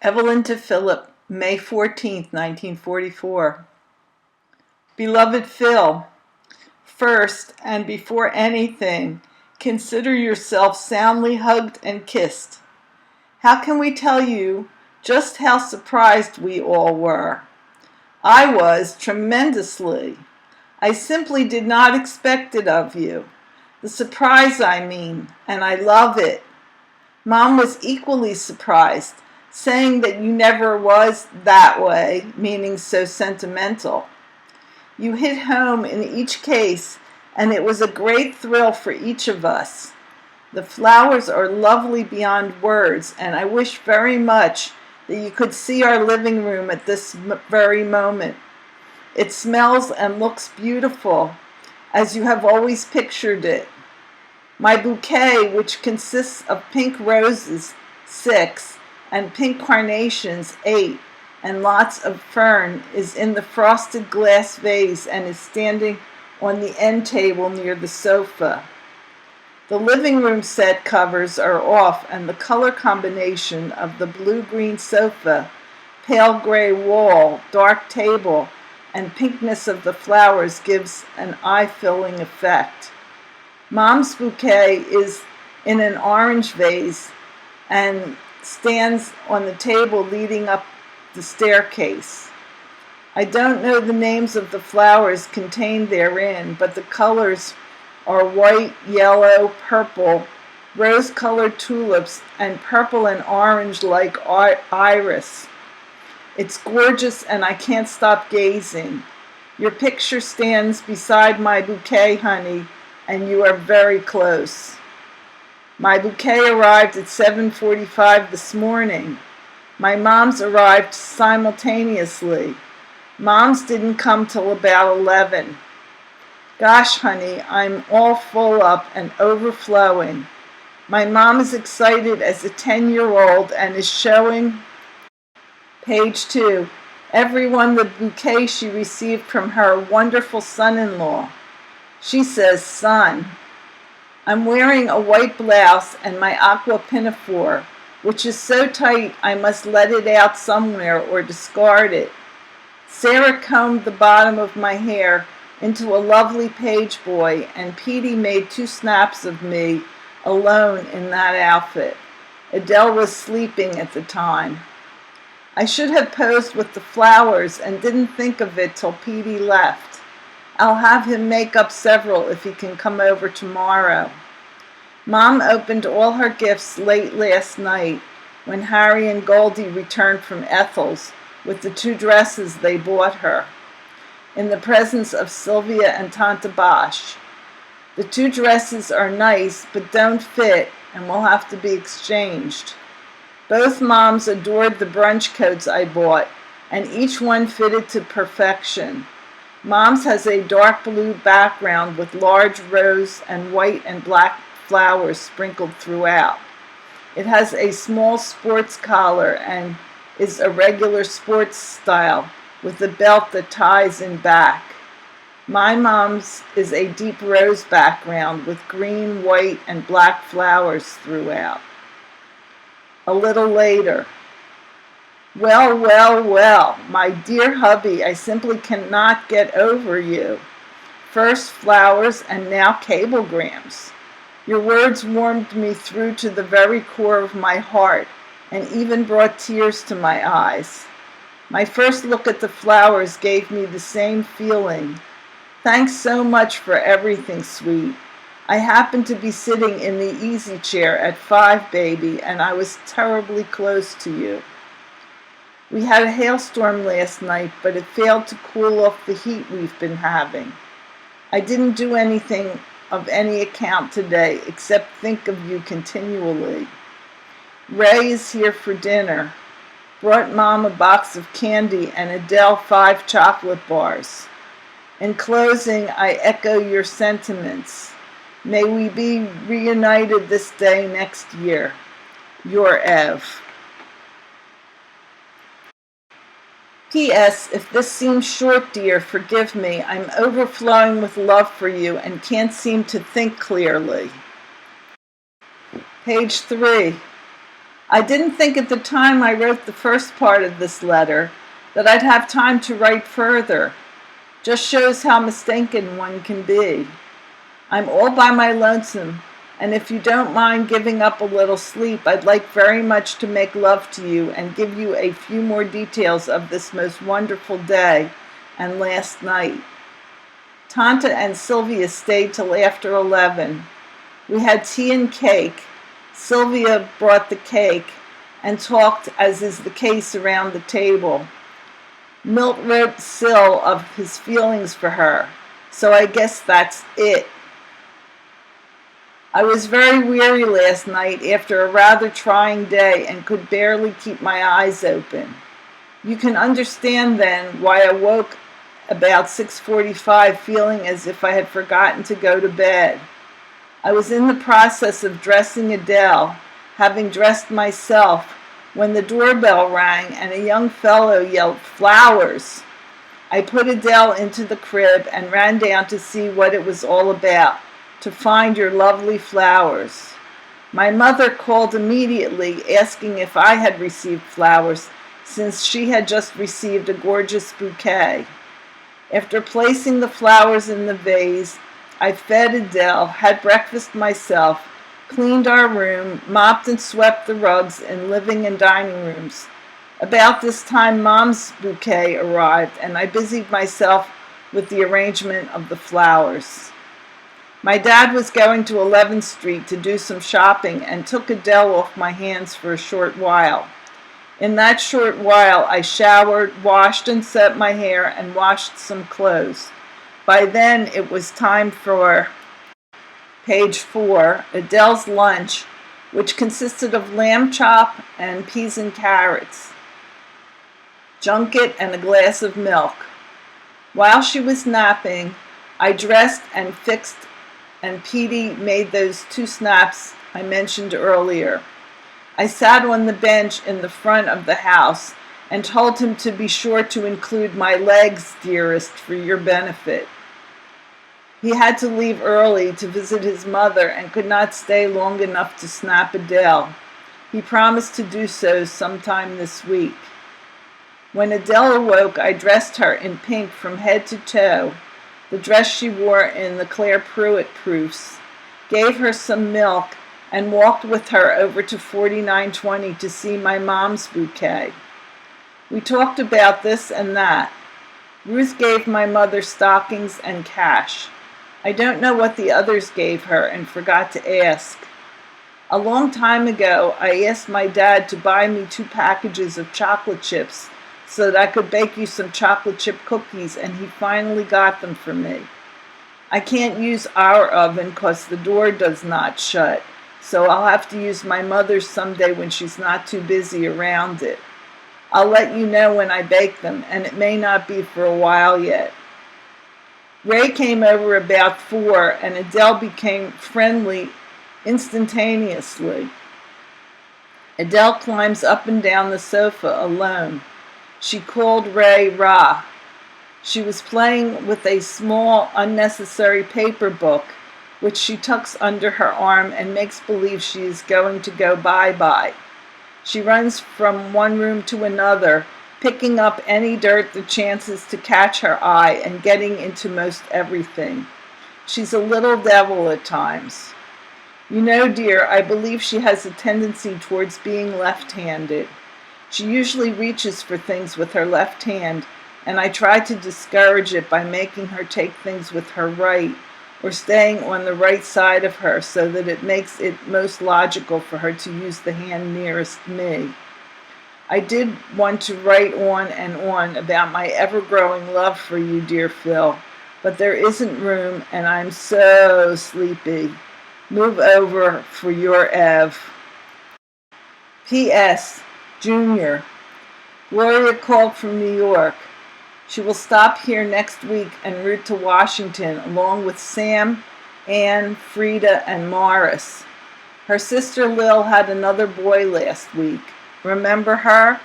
Evelyn to Philip, May 14th, 1944. Beloved Phil, first and before anything, consider yourself soundly hugged and kissed. How can we tell you just how surprised we all were? I was tremendously. I simply did not expect it of you. The surprise, I mean, and I love it. Mom was equally surprised, saying that you never was that way, meaning so sentimental. You hit home in each case, and it was a great thrill for each of us. The flowers are lovely beyond words, and I wish very much that you could see our living room at this very moment. It smells and looks beautiful, as you have always pictured it. My bouquet, which consists of pink roses, 6, and pink carnations, 8, and lots of fern, is in the frosted glass vase and is standing on the end table near the sofa. The living room set covers are off, and the color combination of the blue-green sofa, pale gray wall, dark table, and pinkness of the flowers gives an eye-filling effect. Mom's bouquet is in an orange vase and stands on the table leading up the staircase. I don't know the names of the flowers contained therein, but the colors are white, yellow, purple, rose-colored tulips, and purple and orange like iris. It's gorgeous, and I can't stop gazing. Your picture stands beside my bouquet, honey, and you are very close. My bouquet arrived at 7:45 this morning. My mom's arrived simultaneously. Mom's didn't come till about 11. Gosh, honey, I'm all full up and overflowing. My mom is excited as a 10-year-old and is showing, page 2, everyone the bouquet she received from her wonderful son-in-law. She says, son. I'm wearing a white blouse and my aqua pinafore, which is so tight I must let it out somewhere or discard it. Sarah combed the bottom of my hair into a lovely page boy, and Petey made 2 snaps of me alone in that outfit. Adele was sleeping at the time. I should have posed with the flowers and didn't think of it till Petey left. I'll have him make up several if he can come over tomorrow. Mom opened all her gifts late last night when Harry and Goldie returned from Ethel's with the 2 dresses they bought her, in the presence of Sylvia and Tante Bosch. The 2 dresses are nice but don't fit and will have to be exchanged. Both moms adored the brunch coats I bought, and each one fitted to perfection. Mom's has a dark blue background with large rose and white and black flowers sprinkled throughout. It has a small sports collar and is a regular sports style with a belt that ties in back. My mom's is a deep rose background with green, white, and black flowers throughout. A little later. Well, well, well, my dear hubby, I simply cannot get over you. First flowers and now cablegrams. Your words warmed me through to the very core of my heart and even brought tears to my eyes. My first look at the flowers gave me the same feeling. Thanks so much for everything, sweet. I happened to be sitting in the easy chair at 5, baby, and I was terribly close to you. We had a hailstorm last night, but it failed to cool off the heat we've been having. I didn't do anything of any account today except think of you continually. Ray is here for dinner. Brought Mom a box of candy and Adele 5 chocolate bars. In closing, I echo your sentiments. May we be reunited this day next year. Your Ev. P.S. If this seems short, dear, forgive me. I'm overflowing with love for you and can't seem to think clearly. Page 3. I didn't think at the time I wrote the first part of this letter that I'd have time to write further. Just shows how mistaken one can be. I'm all by my lonesome, and if you don't mind giving up a little sleep, I'd like very much to make love to you and give you a few more details of this most wonderful day and last night. Tanta and Sylvia stayed till after 11. We had tea and cake. Sylvia brought the cake and talked, as is the case, around the table. Milt wrote Syl of his feelings for her, so I guess that's it. I was very weary last night after a rather trying day and could barely keep my eyes open. You can understand then why I woke about 6:45 feeling as if I had forgotten to go to bed. I was in the process of dressing Adele, having dressed myself, when the doorbell rang and a young fellow yelled, "Flowers!" I put Adele into the crib and ran down to see what it was all about, to find your lovely flowers. My mother called immediately, asking if I had received flowers, since she had just received a gorgeous bouquet. After placing the flowers in the vase, I fed Adele, had breakfast myself, cleaned our room, mopped and swept the rugs in living and dining rooms. About this time, Mom's bouquet arrived, and I busied myself with the arrangement of the flowers. My dad was going to 11th Street to do some shopping and took Adele off my hands for a short while. In that short while, I showered, washed and set my hair, and washed some clothes. By then, it was time for page 4, Adele's lunch, which consisted of lamb chop and peas and carrots, junket, and a glass of milk. While she was napping, I dressed and fixed, and Petey made those 2 snaps I mentioned earlier. I sat on the bench in the front of the house and told him to be sure to include my legs, dearest, for your benefit. He had to leave early to visit his mother and could not stay long enough to snap Adele. He promised to do so sometime this week. When Adele awoke, I dressed her in pink from head to toe, the dress she wore in the Claire Pruitt proofs, gave her some milk, and walked with her over to 4920 to see my mom's bouquet. We talked about this and that. Ruth gave my mother stockings and cash. I don't know what the others gave her and forgot to ask. A long time ago, I asked my dad to buy me 2 packages of chocolate chips so that I could bake you some chocolate chip cookies, and he finally got them for me. I can't use our oven because the door does not shut, so I'll have to use my mother's someday when she's not too busy around it. I'll let you know when I bake them, and it may not be for a while yet. Ray came over about 4, and Adele became friendly instantaneously. Adele climbs up and down the sofa alone. She called Ray Ra. She was playing with a small, unnecessary paper book, which she tucks under her arm and makes believe she is going to go bye-bye. She runs from one room to another, picking up any dirt that chances to catch her eye and getting into most everything. She's a little devil at times. You know, dear, I believe she has a tendency towards being left-handed. She usually reaches for things with her left hand, and I try to discourage it by making her take things with her right, or staying on the right side of her so that it makes it most logical for her to use the hand nearest me. I did want to write on and on about my ever-growing love for you, dear Phil, but there isn't room, and I'm so sleepy. Move over for your Ev. P.S. Junior. Gloria called from New York. She will stop here next week en route to Washington along with Sam, Ann, Frida, and Morris. Her sister Lil had another boy last week. Remember her?